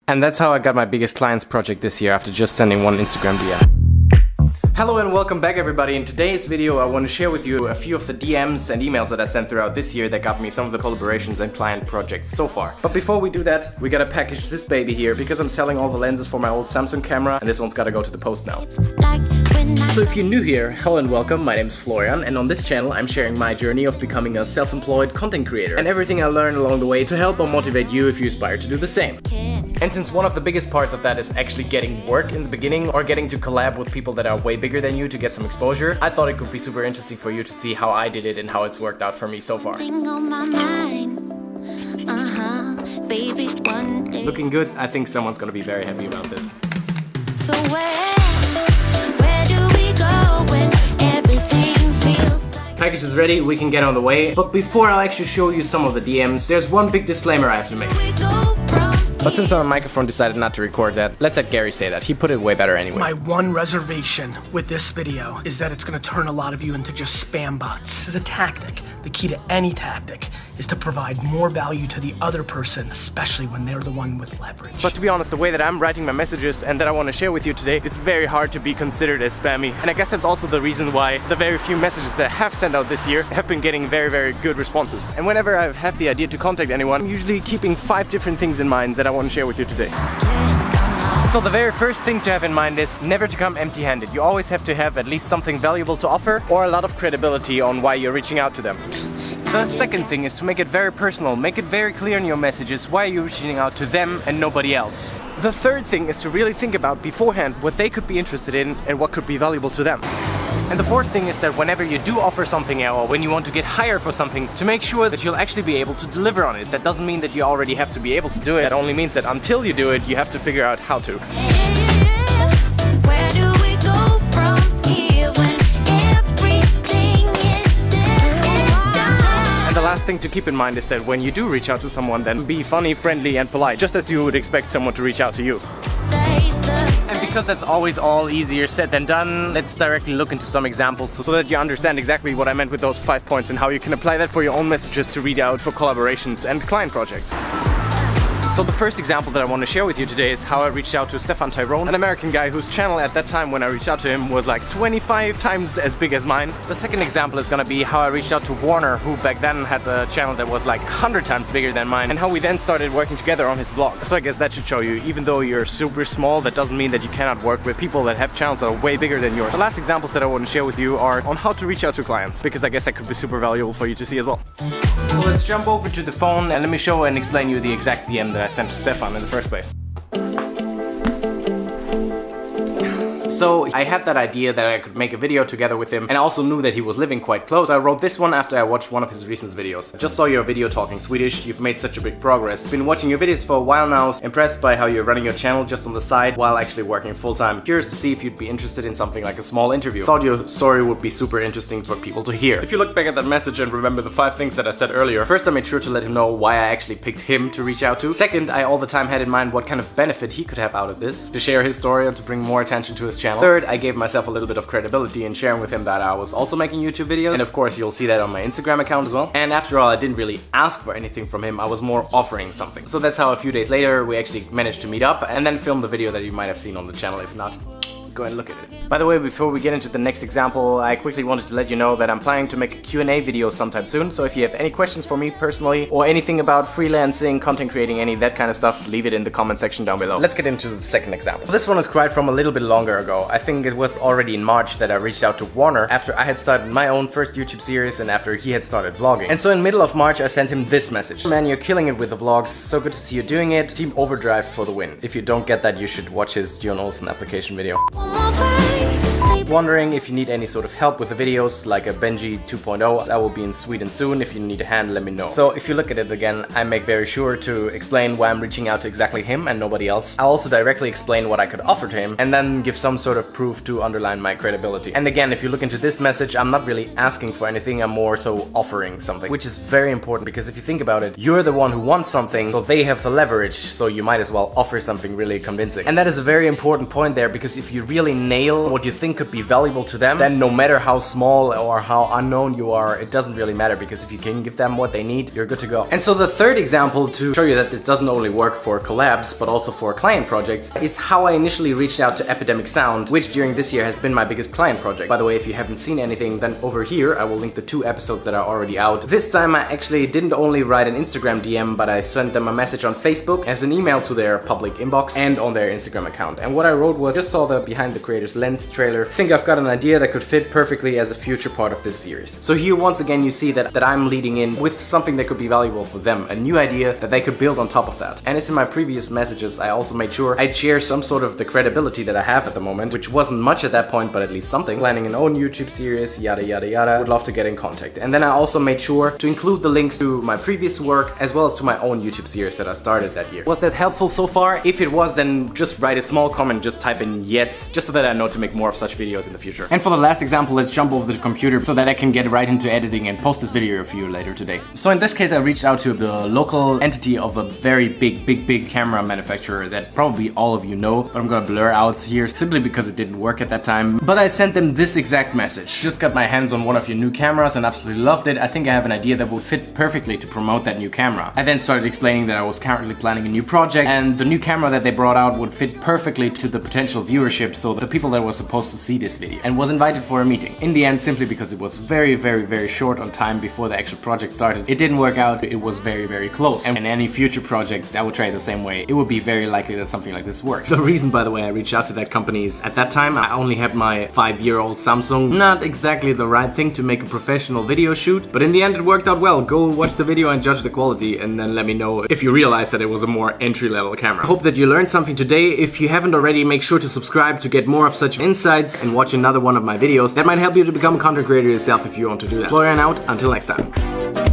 And that's how I got my biggest clients project this year after just sending one Instagram DM. Hello and welcome back everybody. In today's video I want to share with you a few of the DMs and emails that I sent throughout this year that got me some of the collaborations and client projects so far. But before we do that, we gotta package this baby here because I'm selling all the lenses for my old Samsung camera and this one's gotta go to the post now. So if you're new here, hello and welcome, my name's Florian, and on this channel I'm sharing my journey of becoming a self-employed content creator and everything I learned along the way to help or motivate you if you aspire to do the same. And since one of the biggest parts of that is actually getting work in the beginning or getting to collab with people that are way bigger than you to get some exposure, I thought it could be super interesting for you to see how I did it and how it's worked out for me so far. Looking good, I think someone's gonna be very happy about this. So where do we go when everything feels like... Package is ready, we can get on the way. But before I'll actually show you some of the DMs, there's one big disclaimer I have to make. But since our microphone decided not to record that, let's let Gary say that. He put it way better anyway. My one reservation with this video is that it's gonna turn a lot of you into just spam bots. This is a tactic. The key to any tactic is to provide more value to the other person, especially when they're the one with leverage. But to be honest, the way that I'm writing my messages and that I want to share with you today, it's very hard to be considered as spammy. And I guess that's also the reason why the very few messages that I have sent out this year have been getting very, very good responses. And whenever I have the idea to contact anyone, I'm usually keeping 5 different things in mind that I want to share with you today. So the very first thing to have in mind is never to come empty-handed. You always have to have at least something valuable to offer or a lot of credibility on why you're reaching out to them. The second thing is to make it very personal, make it very clear in your messages why you're reaching out to them and nobody else. The third thing is to really think about beforehand what they could be interested in and what could be valuable to them. And the fourth thing is that whenever you do offer something or when you want to get hired for something, to make sure that you'll actually be able to deliver on it. That doesn't mean that you already have to be able to do it. That only means that until you do it, you have to figure out how to. Where do we go from here when everything is said? And the last thing to keep in mind is that when you do reach out to someone, then be funny, friendly and polite, just as you would expect someone to reach out to you. And because that's always all easier said than done, let's directly look into some examples so that you understand exactly what I meant with those 5 points and how you can apply that for your own messages to read out for collaborations and client projects. So the first example that I want to share with you today is how I reached out to Stefan, an American guy whose channel at that time when I reached out to him was like 25 times as big as mine. The second example is gonna be how I reached out to Warner, who back then had a channel that was like 100 times bigger than mine, and how we then started working together on his vlogs. So I guess that should show you, even though you're super small, that doesn't mean that you cannot work with people that have channels that are way bigger than yours. The last examples that I want to share with you are on how to reach out to clients, because I guess that could be super valuable for you to see as well. So let's jump over to the phone and let me show and explain you the exact DM that I sent to Stefan in the first place. So I had that idea that I could make a video together with him, and I also knew that he was living quite close. So I wrote this one after I watched one of his recent videos. I just saw your video talking Swedish, you've made such a big progress. Been watching your videos for a while now, impressed by how you're running your channel just on the side while actually working full time. Curious to see if you'd be interested in something like a small interview. Thought your story would be super interesting for people to hear. If you look back at that message and remember the 5 things that I said earlier, first I made sure to let him know why I actually picked him to reach out to. Second, I all the time had in mind what kind of benefit he could have out of this, to share his story and to bring more attention to his channel. Third, I gave myself a little bit of credibility in sharing with him that I was also making YouTube videos, and of course you'll see that on my Instagram account as well. And after all, I didn't really ask for anything from him, I was more offering something. So that's how a few days later we actually managed to meet up and then film the video that you might have seen on the channel. If not, go and look at it. By the way, before we get into the next example, I quickly wanted to let you know that I'm planning to make a Q&A video sometime soon, so if you have any questions for me personally or anything about freelancing, content creating, any of that kind of stuff, leave it in the comment section down below. Let's get into the second example. This one is quite from a little bit longer ago. I think it was already in March that I reached out to Warner after I had started my own first YouTube series and after he had started vlogging. And so in middle of March I sent him this message. Man, you're killing it with the vlogs, so good to see you doing it. Team Overdrive for the win. If you don't get that, you should watch his John Olsen application video. Wondering if you need any sort of help with the videos, like a Benji 2.0. I will be in Sweden soon. If you need a hand, let me know. So if you look at it again, I make very sure to explain why I'm reaching out to exactly him and nobody else. I'll also directly explain what I could offer to him and then give some sort of proof to underline my credibility. And again, if you look into this message, I'm not really asking for anything, I'm more so offering something, which is very important because if you think about it, you're the one who wants something, so they have the leverage, so you might as well offer something really convincing. And that is a very important point there, because if you really nail what you think think could be valuable to them, then no matter how small or how unknown you are, it doesn't really matter, because if you can give them what they need, you're good to go. And so the third example to show you that this doesn't only work for collabs but also for client projects is how I initially reached out to Epidemic Sound, which during this year has been my biggest client project. By the way, if you haven't seen anything, then over here I will link the 2 episodes that are already out. This time I actually didn't only write an Instagram DM, but I sent them a message on Facebook as an email to their public inbox and on their Instagram account. And what I wrote was, just saw the Behind the Creator's Lens trailer, think I've got an idea that could fit perfectly as a future part of this series. So here once again you see that I'm leading in with something that could be valuable for them, a new idea that they could build on top of that. And as in my previous messages, I also made sure I'd share some sort of the credibility that I have at the moment, which wasn't much at that point, but at least something. Planning an own YouTube series, yada yada yada, would love to get in contact. And then I also made sure to include the links to my previous work as well as to my own YouTube series that I started that year. Was that helpful so far? If it was, then just write a small comment, just type in yes, just so that I know to make more of such videos in the future. And for the last example, let's jump over the computer so that I can get right into editing and post this video for you later today. So in this case, I reached out to the local entity of a very big camera manufacturer that probably all of you know, but I'm gonna blur out here simply because it didn't work at that time. But I sent them this exact message. Just got my hands on one of your new cameras and absolutely loved it. I think I have an idea that would fit perfectly to promote that new camera. I then started explaining that I was currently planning a new project and the new camera that they brought out would fit perfectly to the potential viewership, so the people that were supposed to see this video, and was invited for a meeting. In the end, simply because it was very short on time before the actual project started, it didn't work out. It was very close. And in any future projects, I would try it the same way. It would be very likely that something like this works. The reason, by the way, I reached out to that company is at that time I only had my 5-year-old Samsung. Not exactly the right thing to make a professional video shoot, but in the end it worked out well. Go watch the video and judge the quality, and then let me know if you realize that it was a more entry-level camera. Hope that you learned something today. If you haven't already, make sure to subscribe to get more of such insights and watch another one of my videos. That might help you to become a content creator yourself if you want to do that. Florian out, until next time.